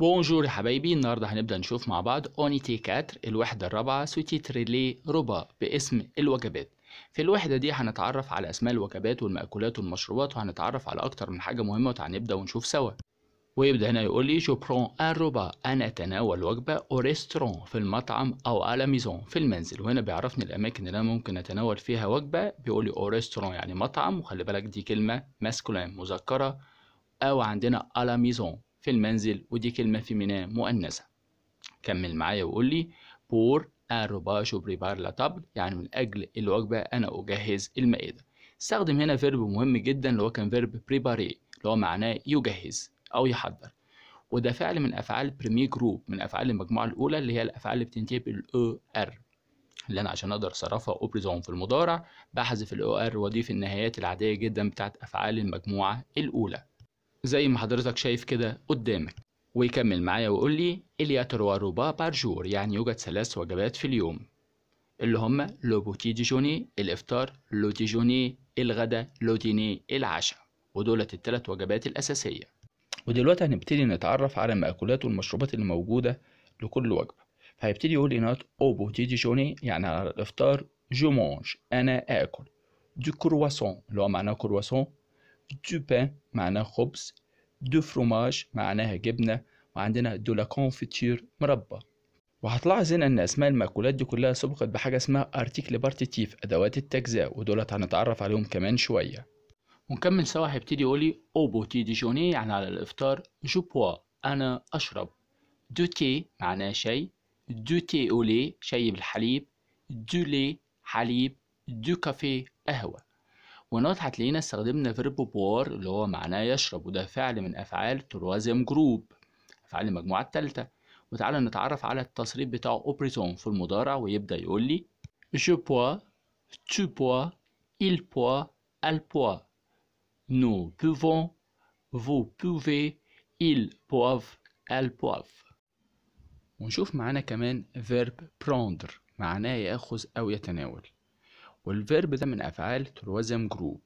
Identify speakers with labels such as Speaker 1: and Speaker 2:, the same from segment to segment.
Speaker 1: بونجور يا حبايبي، النهارده هنبدأ نشوف مع بعض اونيتي 4 الوحدة الرابعة سوتيتر لي روبا باسم الوجبات. في الوحدة دي هنتعرف على أسماء الوجبات والمأكولات والمشروبات، وهنتعرف على أكتر من حاجة مهمة، وهنبدأ ونشوف سوا. ويبدأ هنا يقول لي جو برون ان روبا، أنا أتناول وجبة أو ريستورون في المطعم أو على ميزون في المنزل. وهنا بيعرفني الأماكن اللي أنا ممكن أتناول فيها وجبة، بيقول لي أو ريستورون يعني مطعم، وخلي بالك دي كلمة ماسكولين مذكرة، أو عندنا على ميزون في المنزل، ودي كلمة فيمينين مؤنثة. كمل معايا وقول لي بور ان روبا جو بريبار لا تابل، يعني من أجل الوجبة أنا أجهز المائدة. استخدم هنا فيرب مهم جدا اللي هو كان فيرب بريباري، اللي هو معناه يجهز أو يحضر، وده فعل من أفعال بريمي جروب، من أفعال المجموعة الأولى اللي هي الأفعال اللي بتنتهي بالأو ار، اللي أنا عشان أقدر أصرفها أو بريزون في المضارع بحذف الأو ار وأضيف النهايات العادية جدا بتاعت أفعال المجموعة الأولى زي ما حضرتك شايف كده قدامك. ويكمل معايا ويقول لي إليا تروا روبا بار جور، يعني يوجد 3 وجبات في اليوم، اللي هما لو بوتي ديجوني الإفطار، لو ديجوني الغدا، لو ديني العشاء، ودولت ال3 وجبات الأساسية. ودلوقتي هنبتدي نتعرف على المأكولات والمشروبات اللي موجودة لكل وجبة. فهيبتدي يقول لي نوت أو بوتي ديجوني يعني على الإفطار جو مونج أنا آكل، دو كرواسون اللي هو معناه كرواسون، دو بان معناه خبز، دو فروماج معناها جبنة، وعندنا دو لا كونفيتير مربى. وهتلاحظ هنا ان اسماء المأكولات دي كلها سبقت بحاجة اسمها ارتيكل بارتيتيف، ادوات التجزئة، ودولت هنتعرف عليهم كمان شوية. ونكمل سوا. هيبتدي يقولي او بوتي ديجوني يعني على الافطار جو بوا انا اشرب، دو تي معناه شاي، دو تي اولي شاي بالحليب، دو لي حليب، دو كافيه قهوة. ونوت هتلاقينا استخدمنا فيرب بوار اللي هو معناه يشرب، وده فعل من أفعال تروازيم جروب، أفعال المجموعة الثالثة. وتعالى نتعرف على التصريف بتاعه أوبريزون في المضارع، ويبدأ يقول لي je bois, tu bois, il boit, elle boit, nous buvons, vous buvez, ils boivent, elles boivent. ونشوف معانا كمان فيرب prendre معناه يأخذ أو يتناول، والفيرب ده من أفعال تروازيم جروب،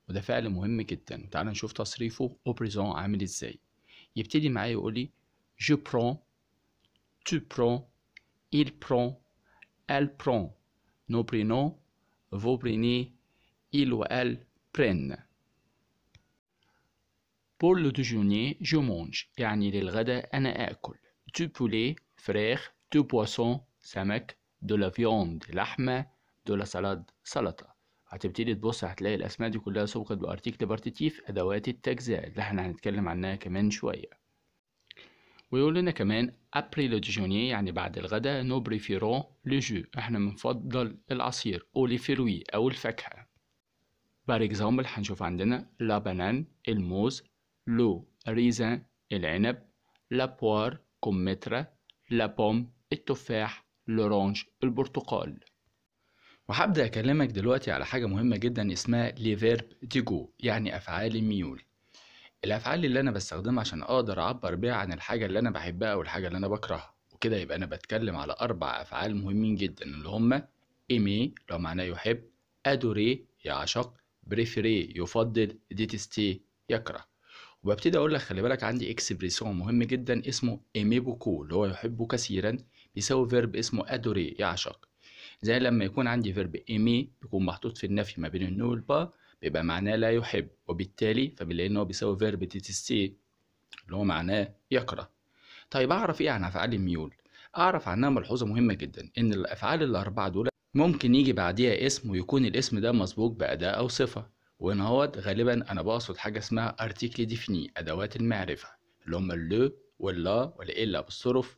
Speaker 1: وده فعل مهم جدا. تعال نشوف تصريفه au présent عامل ازاي. يبتدي معايا يقول لي je prends, tu prends, il prend, elle prend, nous prenons, vous prenez, ils ou elles prennent. pour le déjeuner je mange يعني للغدا أنا آكل، du poulet فراخ، du poisson سمك، de la viande لحمة، de la salade سلطة. هتبتدي تبص هتلاقي الأسماء دي كلها سبقت بارتيكل بارتيتيف، أدوات التجزئة اللي احنا هنتكلم عنها كمان شوية. ويقول لنا كمان après le déjeuner يعني بعد الغداء nous préférons le jus، احنا بنفضل العصير أو les fruits أو الفاكهة. par exemple هنشوف عندنا la banane الموز، le raisin العنب، la poire كمثرى، la pomme التفاح، l'orange البرتقال. وهبدأ أكلمك دلوقتي على حاجة مهمة جدا اسمها لي فيرب ديجو، يعني أفعال الميول. الأفعال اللي أنا بستخدمها عشان أقدر أعبر بيها عن الحاجة اللي أنا بحبها أو الحاجة اللي أنا بكرهها، وكده يبقى أنا بتكلم على 4 أفعال مهمين جدا اللي هما إيمي لو معناه يحب، أدوري يعشق، بريفيري يفضل، ديتستي يكره. وببتدي أقول لك خلي بالك عندي إكسبريسيون مهم جدا اسمه إيمي بوكو اللي هو يحبه كثيرا، بيساوي فيرب اسمه أدوري يعشق. زي لما يكون عندي فيرب ايمي بيكون محطوط في النفي ما بين النو والبا، بيبقى معناه لا يحب، وبالتالي فبنلاقي ان هو بيساوي فيرب ديتستي اللي هو معناه يكره. طيب اعرف ايه عن افعال الميول؟ اعرف عنها ملحوظه مهمه جدا، ان الافعال ال4 دول ممكن يجي بعديها اسم ويكون الاسم ده مسبوق باداه او صفه. وهنا هوت غالبا انا بقصد حاجه اسمها ارتيكل ديفيني، ادوات المعرفه اللي هم اللو واللا والا بالصرف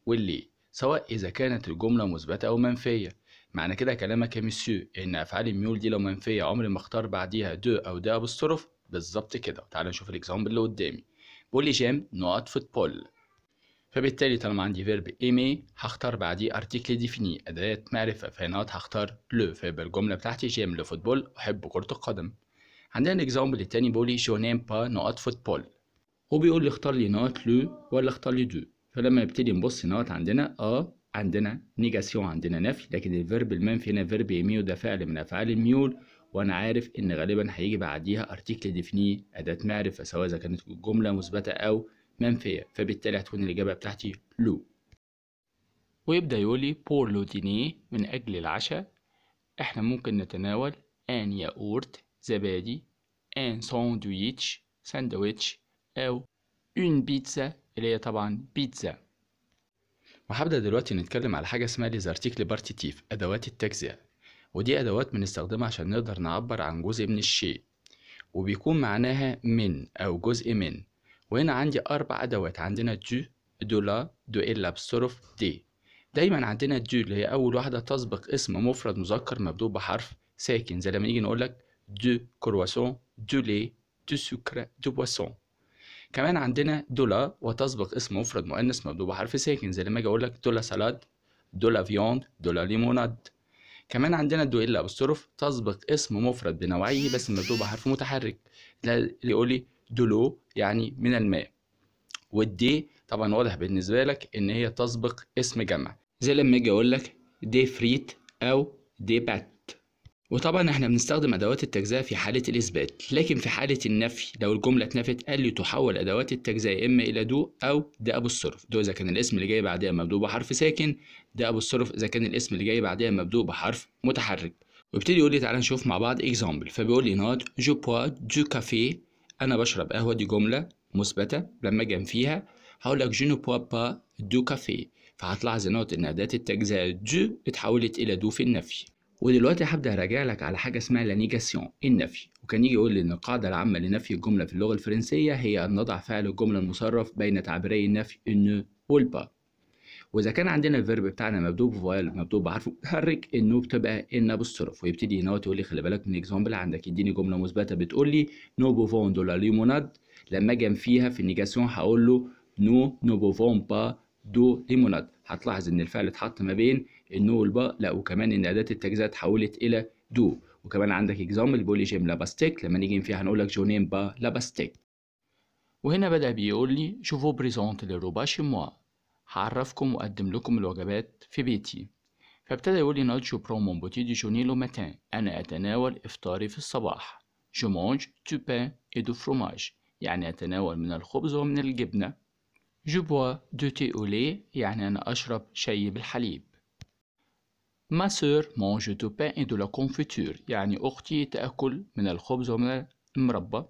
Speaker 1: واللي، سواء إذا كانت الجملة مثبتة أو منفية. معنى كده كلامك يا مسيو إن أفعال الميول دي لو منفية عمري ما اختار بعديها دو أو دا بالصرف، بالظبط كده. تعال نشوف الإكزامبل اللي قدامي. بقول لي جيم نوت فوتبول، فبالتالي طالما عندي فيرب ايمي هختار بعديه ارتيكل ديفيني أداة معرفة، فهنا هختار لو، فيبقى الجملة بتاعتي جيم لو فوتبول أحب كرة القدم. عندنا الإكزامبل التاني بيقول لي جو نيم با نوت فوتبول، وبيقول لي اختار لي نوت لو ولا اختار لي دو. فلما نبتدي نبص نوت عندنا عندنا نيجاسيون عندنا نفي، لكن الفيرب المنفي هنا فيرب يميل وده فعل من افعال الميول، وانا عارف ان غالبا هيجي بعديها ارتيكل ديفيني اداه معرفه، سواء اذا كانت الجمله مثبته او منفية، فبالتالي هتكون الإجابة بتاعتي لو. ويبدأ يقول لي pour le dîner من أجل العشاء احنا ممكن نتناول ان ياقورت زبادي، ان ساندويتش أو اون بيتزا اللي هي طبعا بيتزا. وهبدأ دلوقتي نتكلم على حاجة اسمها لي زارتيكل بارتيتيف، أدوات التجزئة، ودي أدوات بنستخدمها عشان نقدر نعبر عن جزء من الشيء وبيكون معناها من أو جزء من. وهنا عندي 4 أدوات، عندنا دو، دو لا، دو إلا بصرف دي. دايما عندنا دو اللي هي أول واحدة تسبق اسم مفرد مذكر مبدوء بحرف ساكن، زي لما نيجي نقولك دو كرواسون، دو لي، دو سكر، دو بواسون. كمان عندنا دو لا وتسبق اسم مفرد مؤنث مبدوء بحرف ساكن، زي لما اجي اقول لك دو لا سالاد، دو لا فياند، دو لا ليموناد. كمان عندنا دو إلا أبوستروف تسبق اسم مفرد بنوعيه بس مبدوء بحرف متحرك، اللي يقول لي دولو يعني من الماء. والدي طبعا واضح بالنسبة لك إن هي تسبق اسم جمع، زي لما اجي اقول لك دي فريت أو دي بات. وطبعا احنا بنستخدم ادوات التجزئة في حالة الاثبات، لكن في حالة النفي لو الجملة اتنفت قال لي تحول ادوات التجزئة اما الى دو او دي ابوستروف. دو اذا كان الاسم اللي جاي بعدها مبدوء بحرف ساكن، دي ابوستروف اذا كان الاسم اللي جاي بعدها مبدوء بحرف متحرك. ويبتدي يقول لي تعالى نشوف مع بعض اكزامبل. فبيقول لي نوت جو بوا دو كافي، انا بشرب قهوة، دي جملة مثبتة. لما اجي انفيها هقول لك جو نو بوا با دو كافي، فهتلاحظ نوت ان اداة التجزئة جو اتحولت الى دو في النفي. ودلوقتي هبدأ أراجع لك على حاجة اسمها لا نيجاسيون، النفي. وكان يجي يقول لي إن القاعدة العامة لنفي الجملة في اللغة الفرنسية هي أن نضع فعل الجملة المصرف بين تعبيري النفي إنه والبا. وإذا كان عندنا الفيرب بتاعنا مبدوء بفوال مبدوء بحرف متحرك، إنه بتبقى إن أبوستروف. ويبتدي هنا يقول لي خلي بالك من إكزامبل عندك، يديني جملة مثبتة بتقول لي نو بوفون دو لا ليموناد. لما أجي أنفيها في النيجاسيون هقول له نو بوفون با دو ليموناد. هتلاحظ إن الفعل اتحط ما بين النو والبا، لا وكمان ان اداه التجزئه اتحولت الى دو. وكمان عندك اكزامبل بيقول لي جيم لا باستيك، لما نيجي فيها هنقول لك جو نيم با لا باستيك. وهنا بدا بيقول لي جو فو بريزونت لي روبا شي موا، هعرفكم واقدم لكم الوجبات في بيتي. فابتدى يقول لي نوت جو برون مون بوتي ديجوني لو ماتان، انا اتناول افطاري في الصباح. جو مانج دو بان اي دو فروماج، يعني اتناول من الخبز ومن الجبنه. جو بوا دو تي او لي، يعني انا اشرب شاي بالحليب. Ma sœur mange du pain et de la confiture، يعني أختي تأكل من الخبز ومن المربى.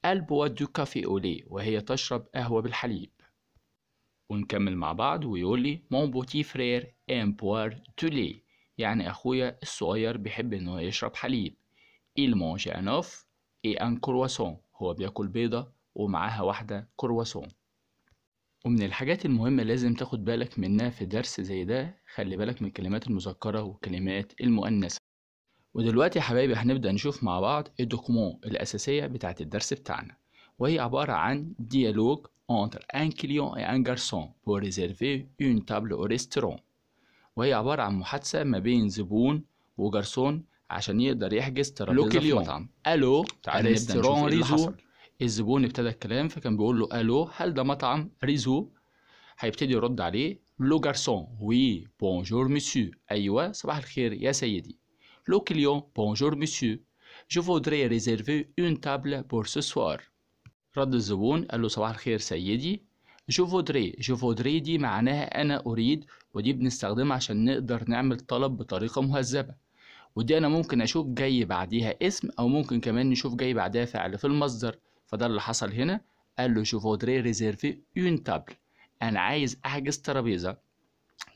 Speaker 1: Elle boit du café au lait، وهي تشرب قهوة بالحليب. ونكمل مع بعض ويقول لي mon petit frère aime boire du lait، يعني أخويا الصغير بيحب إنه يشرب حليب. Il mange un œuf et un croissant، هو بياكل بيضة ومعاها واحدة كرواسون. ومن الحاجات المهمة لازم تاخد بالك منها في درس زي ده، خلي بالك من الكلمات المذكرة والكلمات المؤنثة. ودلوقتي يا حبايبي هنبدأ نشوف مع بعض الدوكومون الأساسية بتاعت الدرس بتاعنا، وهي عبارة عن ديالوج entre un client et un garçon pour réserver une table au restaurant، وهي عبارة عن محادثة ما بين زبون وجرسون عشان يقدر يحجز ترابيزة في مطعم. ألو، تعالى نبدأ نشوف إيه اللي حصل. الزبون ابتدى الكلام فكان بيقول له ألو، هل ده مطعم ريزو؟ هيبتدي يرد عليه لو جارسون وي بونجور مسيو، أيوة صباح الخير يا سيدي. لو كليون بونجور مسيو، جو فودري ريزيرفي اون تابل بور سو سوار. رد الزبون قال له صباح الخير سيدي. جو فودري دي معناها أنا أريد، ودي بنستخدمها عشان نقدر نعمل طلب بطريقة مهذبة. ودي أنا ممكن أشوف جاي بعديها اسم أو ممكن كمان نشوف جاي بعدها فعل في المصدر، فده اللي حصل هنا. قال له جو فودري ريزيرفي اون تابل، أنا عايز أحجز ترابيزة.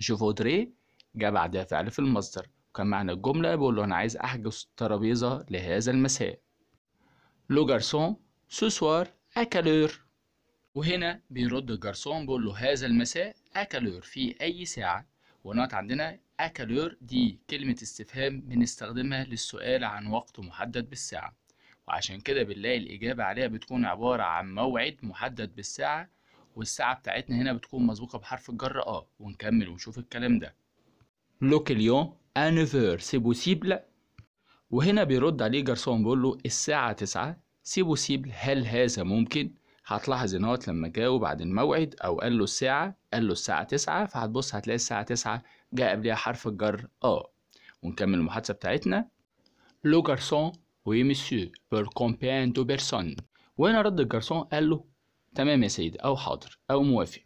Speaker 1: جو فودري جاء بعدها فعل في المصدر، وكان معنى الجملة بقول له أنا عايز أحجز ترابيزة لهذا المساء. لو جارسون سو سوار أكالور، وهنا بيرد الجارسون بقول له هذا المساء أكالور، في أي ساعة. ونقط عندنا أكالور دي كلمة استفهام بنستخدمها للسؤال عن وقت محدد بالساعة، وعشان كده بنلاقي الإجابة عليها بتكون عبارة عن موعد محدد بالساعة، والساعة بتاعتنا هنا بتكون مسبوقة بحرف الجر ونكمل ونشوف الكلام ده. لو كليون à 9h c'est possible، وهنا بيرد عليه جارسون بيقول له الساعة 9 سي بوسيبل، هل هذا ممكن؟ هتلاحظ ان هو لما جاوب بعد الموعد او قال له الساعة، قال له الساعة 9، فهتبص هتلاقي الساعة 9 جاء قبلها حرف الجر ونكمل المحادثة بتاعتنا. لو جارسون وي مسيو بور كومبيان دو بيرسون، وهنا رد الجارسون قال له تمام يا سيدي، أو حاضر أو موافق.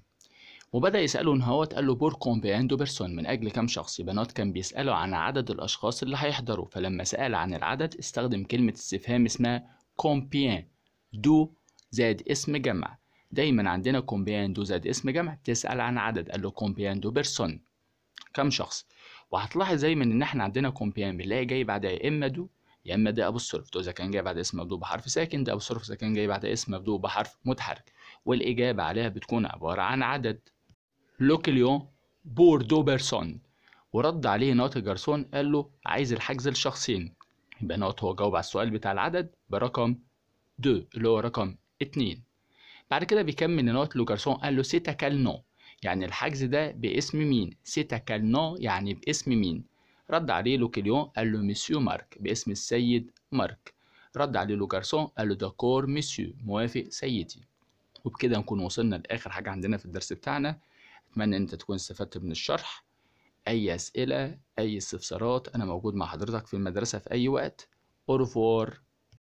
Speaker 1: وبدأ يسأله إن هوت، قال له بور كومبيان دو بيرسون، من أجل كام شخص. يبقى نوت كان بيسأله عن عدد الأشخاص اللي هيحضروا، فلما سأل عن العدد استخدم كلمة استفهام اسمها كومبيان دو زائد اسم جمع. دايما عندنا كومبيان دو زائد اسم جمع تسأل عن عدد، قال له كومبيان دو بيرسون، كام شخص. وهتلاحظ دايما إن احنا عندنا كومبيان بنلاقي جاي بعدها يا إما دو يا إما ده أبوستروف. دو إذا كان جاي بعد اسم مبدوء بحرف ساكن، ده أبوستروف إذا كان جاي بعد اسم مبدوء بحرف متحرك، والإجابة عليها بتكون عبارة عن عدد. لو كليون بور دو بيرسون. ورد عليه نوت الجرسون قال له عايز الحجز لشخصين. يبقى نوت هو جاوب على السؤال بتاع العدد برقم 2 اللي هو رقم 2. بعد كده بيكمل نوت لو جرسون قال له سيتا كال نو، يعني الحجز ده باسم مين؟ سيتا كال نو يعني باسم مين؟ رد عليه لو كليون قال له مسيو مارك، باسم السيد مارك. رد عليه لو جرسون قال له داكور مسيو، موافق سيدي. وبكده نكون وصلنا لآخر حاجة عندنا في الدرس بتاعنا. أتمنى إن أنت تكون استفدت من الشرح. أي أسئلة أي استفسارات أنا موجود مع حضرتك في المدرسة في أي وقت. أوروفوار.